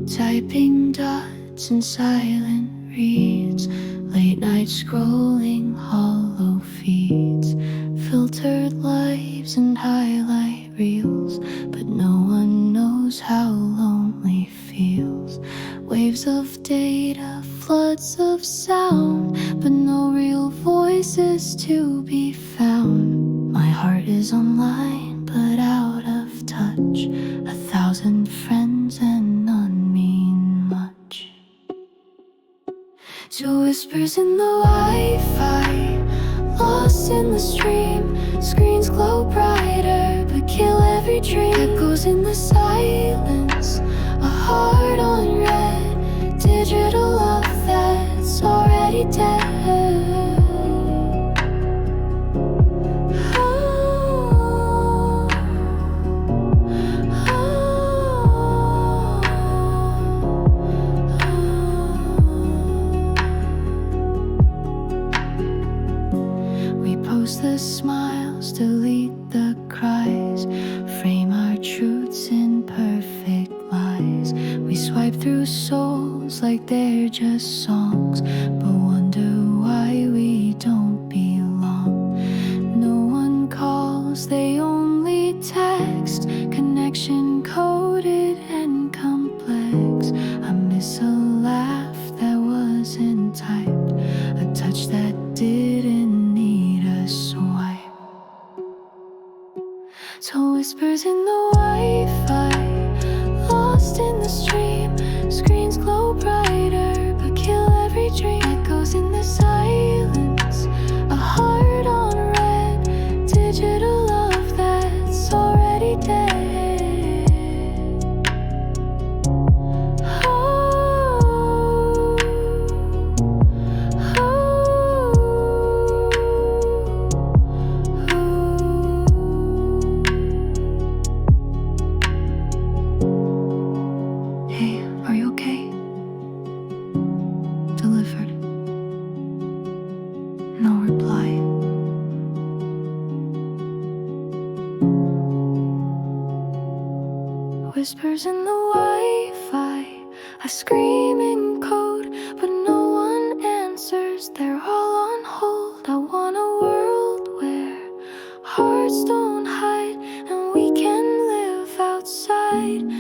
Typing dots and silent reads, late night scrolling hollow feeds, filtered lives and highlight reels, but no one knows how lonely feels. Waves of data, floods of sound, but no real voices to be found. My heart is online but out of touch, 1,000 friends and none mean much. To whispers in the Wi-Fi, lost in the stream, screens glow brighter but kill every dream. Echoes in the silence, a heart on red, digital love that's already dead. Post the smiles, delete the cries, frame our truths in perfect lies. We swipe through souls like they're just songs, but wonder why we don't belong. No one calls, they only text, connection coded and complex. I miss a laugh that wasn't typed, a touch that didn't need a swipe. So whispers in the Wi-Fi, lost in the stream, screens glow brighter but kill every dream. Echoes in the silence, a heart on red, digital love that's already dead. Are you okay? Delivered. No reply. Whispers in the Wi-Fi, I scream in code, but no one answers. They're all on hold. I want a world where hearts don't hide and we can live outside.